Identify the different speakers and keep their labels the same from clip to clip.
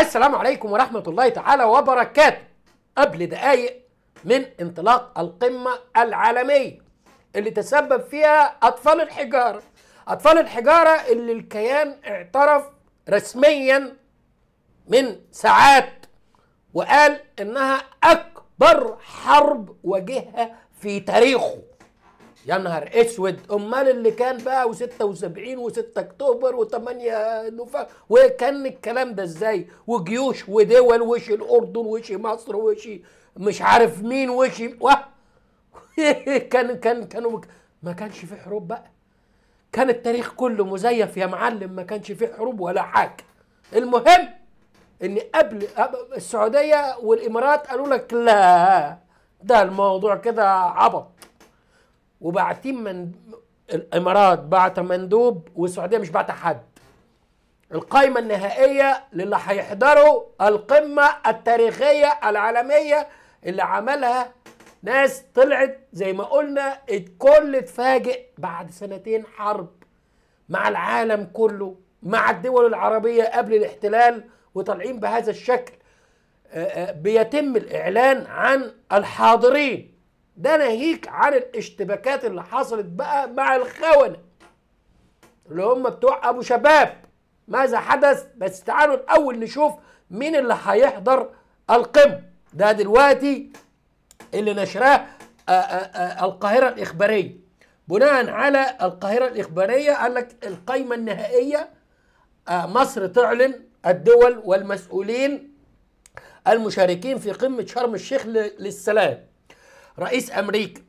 Speaker 1: السلام عليكم ورحمة الله تعالى وبركاته. قبل دقايق من انطلاق القمة العالمية اللي تسبب فيها أطفال الحجارة. أطفال الحجارة اللي الكيان اعترف رسميا من ساعات وقال إنها أكبر حرب واجهها في تاريخه. يا نهار اسود، امال اللي كان بقى و76 و6 اكتوبر و8 نوفمبر وكان الكلام ده ازاي؟ وجيوش ودول، وش الاردن وش مصر وش مش عارف مين وش كانوا ما كانش في حروب بقى. كان التاريخ كله مزيف يا معلم، ما كانش في حروب ولا حاجه. المهم ان قبل السعوديه والامارات قالوا لك لا، ده الموضوع كده عبط، وبعتين من الامارات بعت مندوب والسعوديه مش بعت حد. القائمه النهائيه للي هيحضروا القمه التاريخيه العالميه اللي عملها ناس طلعت زي ما قلنا الكل اتفاجئ بعد سنتين حرب مع العالم كله، مع الدول العربيه قبل الاحتلال، وطالعين بهذا الشكل. بيتم الاعلان عن الحاضرين. ده ناهيك عن الاشتباكات اللي حصلت بقى مع الخونة اللي هم بتوع ابو شباب. ماذا حدث؟ بس تعالوا الاول نشوف مين اللي هيحضر القمة. ده دلوقتي اللي نشراه القاهرة الإخبارية. بناء على القاهرة الإخبارية قال لك القائمة النهائية، مصر تعلن الدول والمسؤولين المشاركين في قمة شرم الشيخ للسلام: رئيس أمريكا،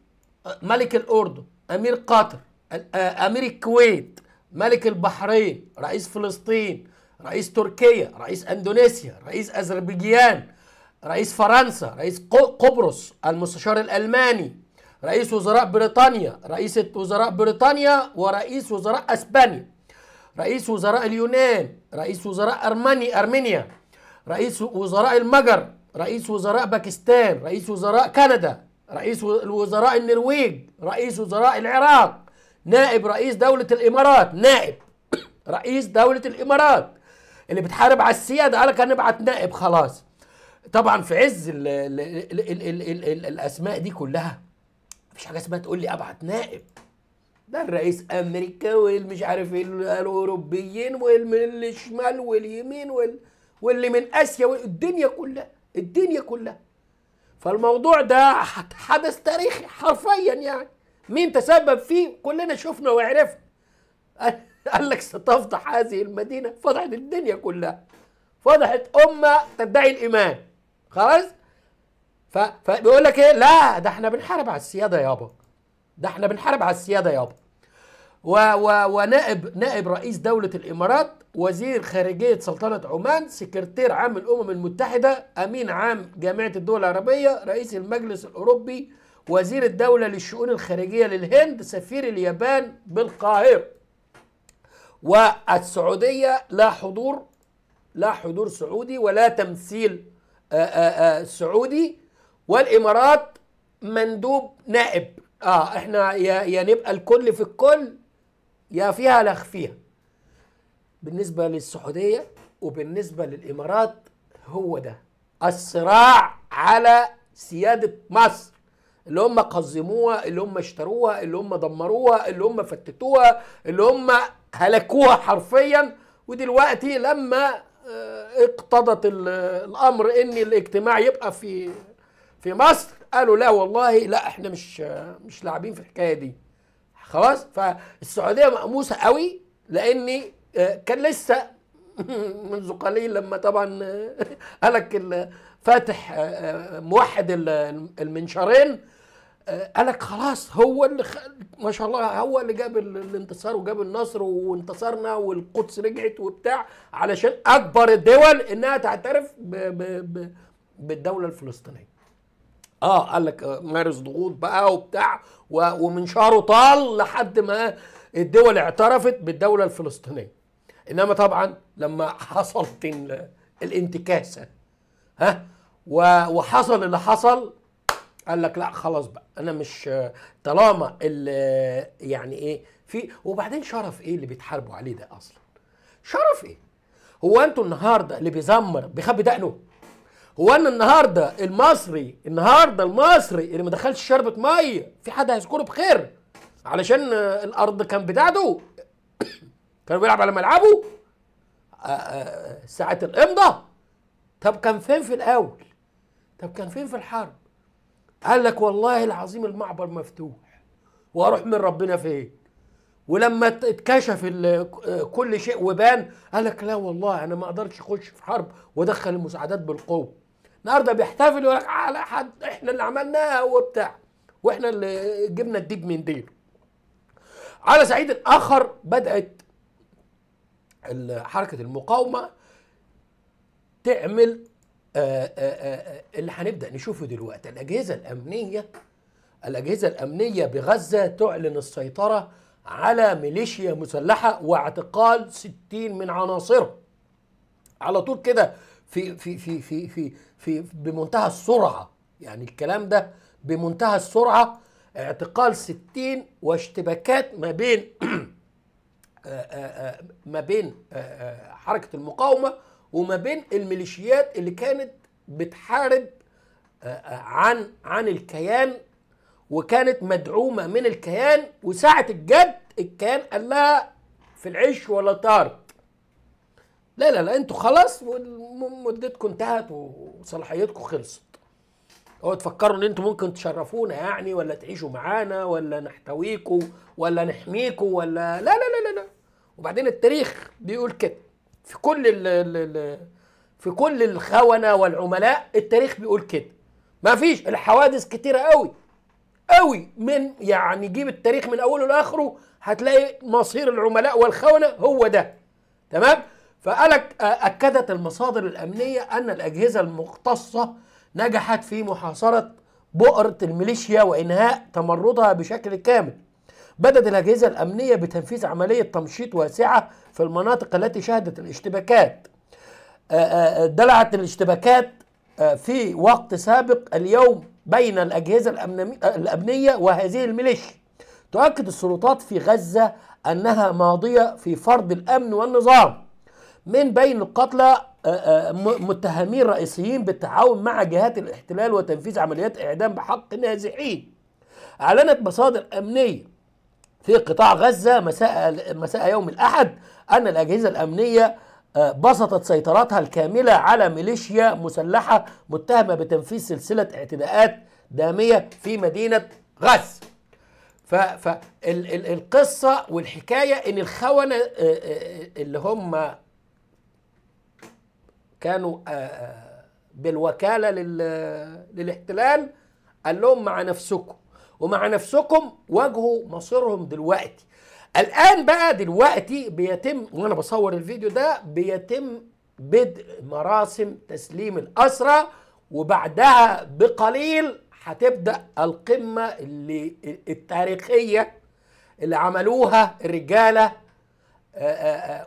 Speaker 1: ملك الأردن، أمير قطر، أمير الكويت، ملك البحرين، رئيس فلسطين، رئيس تركيا، رئيس أندونيسيا، رئيس أذربيجان، رئيس فرنسا، رئيس قبرص، المستشار الألماني، رئيس وزراء بريطانيا، رئيسة وزراء بريطانيا ورئيس وزراء أسبانيا، رئيس وزراء اليونان، رئيس وزراء أرمينيا، رئيس وزراء المجر، رئيس وزراء باكستان، رئيس وزراء كندا، رئيس وزراء النرويج، رئيس وزراء العراق، نائب رئيس دولة الإمارات، نائب رئيس دولة الإمارات اللي بتحارب على السيادة قال لك هنبعت نائب خلاص. طبعا في عز ال ال ال ال ال ال ال الأسماء دي كلها مفيش حاجة اسمها تقول لي أبعت نائب. ده الرئيس أمريكا والمش عارف الأوروبيين والمن الشمال واليمين واللي من آسيا والدنيا كلها، الدنيا كلها. فالموضوع ده حدث تاريخي حرفيا، يعني مين تسبب فيه كلنا شفنا وعرفنا. قال لك ستفضح هذه المدينة، فضحت الدنيا كلها، فضحت أمة تدعي الإيمان خلاص. فبيقول لك إيه؟ لا ده احنا بنحارب على السيادة يابا، ده احنا بنحارب على السيادة يابا. ونائب رئيس دولة الإمارات، وزير خارجية سلطنة عمان، سكرتير عام الأمم المتحدة، أمين عام جامعة الدول العربية، رئيس المجلس الأوروبي، وزير الدولة للشؤون الخارجية للهند، سفير اليابان بالقاهرة. والسعودية لا حضور سعودي ولا تمثيل سعودي. والإمارات مندوب نائب. احنا يا نبقى الكل في الكل يا فيها لا فيها. بالنسبة للسعودية وبالنسبة للإمارات هو ده الصراع على سيادة مصر، اللي هم قزموها، اللي هم اشتروها، اللي هم دمروها، اللي هم فتتوها، اللي هم هلكوها حرفيا. ودلوقتي لما اقتضت الأمر ان الاجتماع يبقى في مصر قالوا لا والله لا، احنا مش لاعبين في الحكايه دي خلاص. فالسعوديه مقموسه قوي، لاني كان لسه منذ قليل لما طبعا قالك فاتح موحد المنشارين قالك خلاص هو اللي ما شاء الله هو اللي جاب الانتصار وجاب النصر وانتصرنا والقدس رجعت وبتاع، علشان اكبر الدول انها تعترف بالدوله الفلسطينيه. قال لك مارس ضغوط بقى وبتاع ومنشاره طال لحد ما الدول اعترفت بالدولة الفلسطينية. انما طبعا لما حصلت الانتكاسة وحصل اللي حصل قال لك لا خلاص بقى انا مش طالما يعني ايه في. وبعدين شرف ايه اللي بيتحاربوا عليه ده اصلا؟ شرف ايه؟ هو انتوا النهارده اللي بيزمر بيخبي دقنه؟ هو انا النهارده المصري اللي ما دخلش شربة ميه في حد هيذكره بخير علشان الارض كان بتاعته، كان بيلعب على ملعبه ساعة الامضة؟ طب كان فين في الاول؟ طب كان فين في الحرب؟ قال لك والله العظيم المعبر مفتوح واروح من ربنا فين؟ ولما اتكشف كل شيء وبان قال لك لا والله انا ما اقدرش اخش في حرب وادخل المساعدات بالقوه. النهارده بيحتفل يقول لك على حد احنا اللي عملناها وبتاع، واحنا اللي جبنا الديب من ديله. على صعيد اخر بدات حركه المقاومه تعمل اللي هنبدا نشوفه دلوقتي. الاجهزه الامنيه بغزه تعلن السيطره على ميليشيا مسلحه واعتقال 60 من عناصرها على طول كده في في في في في في بمنتهى السرعه. يعني الكلام ده بمنتهى السرعه، اعتقال 60 واشتباكات ما بين حركه المقاومه وما بين الميليشيات اللي كانت بتحارب عن الكيان، وكانت مدعومه من الكيان، وساعه الجد الكيان قال لها في العيش ولا طار، لا لا لا انتوا خلاص مدتكم انتهت وصلاحيتكم خلصت. هو تفكروا ان انتوا ممكن تشرفونا يعني، ولا تعيشوا معانا، ولا نحتويكوا، ولا نحميكوا، ولا لا لا لا لا. وبعدين التاريخ بيقول كده في كل الخونة والعملاء، التاريخ بيقول كده. ما فيش الحوادث كتيرة قوي من يعني جيب التاريخ من اوله لاخره هتلاقي مصير العملاء والخونة هو ده. تمام؟ فقالك اكدت المصادر الامنية ان الاجهزة المختصة نجحت في محاصرة بؤرة الميليشيا وانهاء تمردها بشكل كامل. بدأت الأجهزة الأمنية بتنفيذ عملية تمشيط واسعة في المناطق التي شهدت الاشتباكات. دلعت الاشتباكات في وقت سابق اليوم بين الأجهزة الأمنية وهذه الميليشيا. تؤكد السلطات في غزة أنها ماضية في فرض الأمن والنظام. من بين القتلى متهمين رئيسيين بالتعاون مع جهات الاحتلال وتنفيذ عمليات إعدام بحق النازحين. أعلنت مصادر أمنية في قطاع غزة مساء يوم الأحد أن الأجهزة الأمنية بسطت سيطرتها الكاملة على ميليشيا مسلحة متهمة بتنفيذ سلسلة اعتداءات دامية في مدينة غزة. فالقصة والحكاية إن الخونة اللي هم كانوا بالوكالة للاحتلال قال لهم مع نفسكم، ومع نفسكم واجهوا مصيرهم دلوقتي. الآن بقى دلوقتي بيتم، وأنا بصور الفيديو ده، بيتم بدء مراسم تسليم الأسرى، وبعدها بقليل هتبدأ القمة التاريخية اللي عملوها الرجالة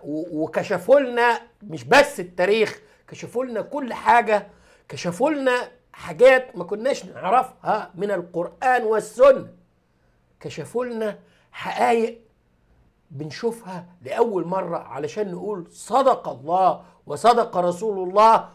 Speaker 1: وكشفوا لنا مش بس التاريخ، كشفوا لنا كل حاجة، كشفوا لنا حاجات ما كناش نعرفها من القرآن والسنة، كشفوا لنا حقائق بنشوفها لأول مرة علشان نقول صدق الله وصدق رسول الله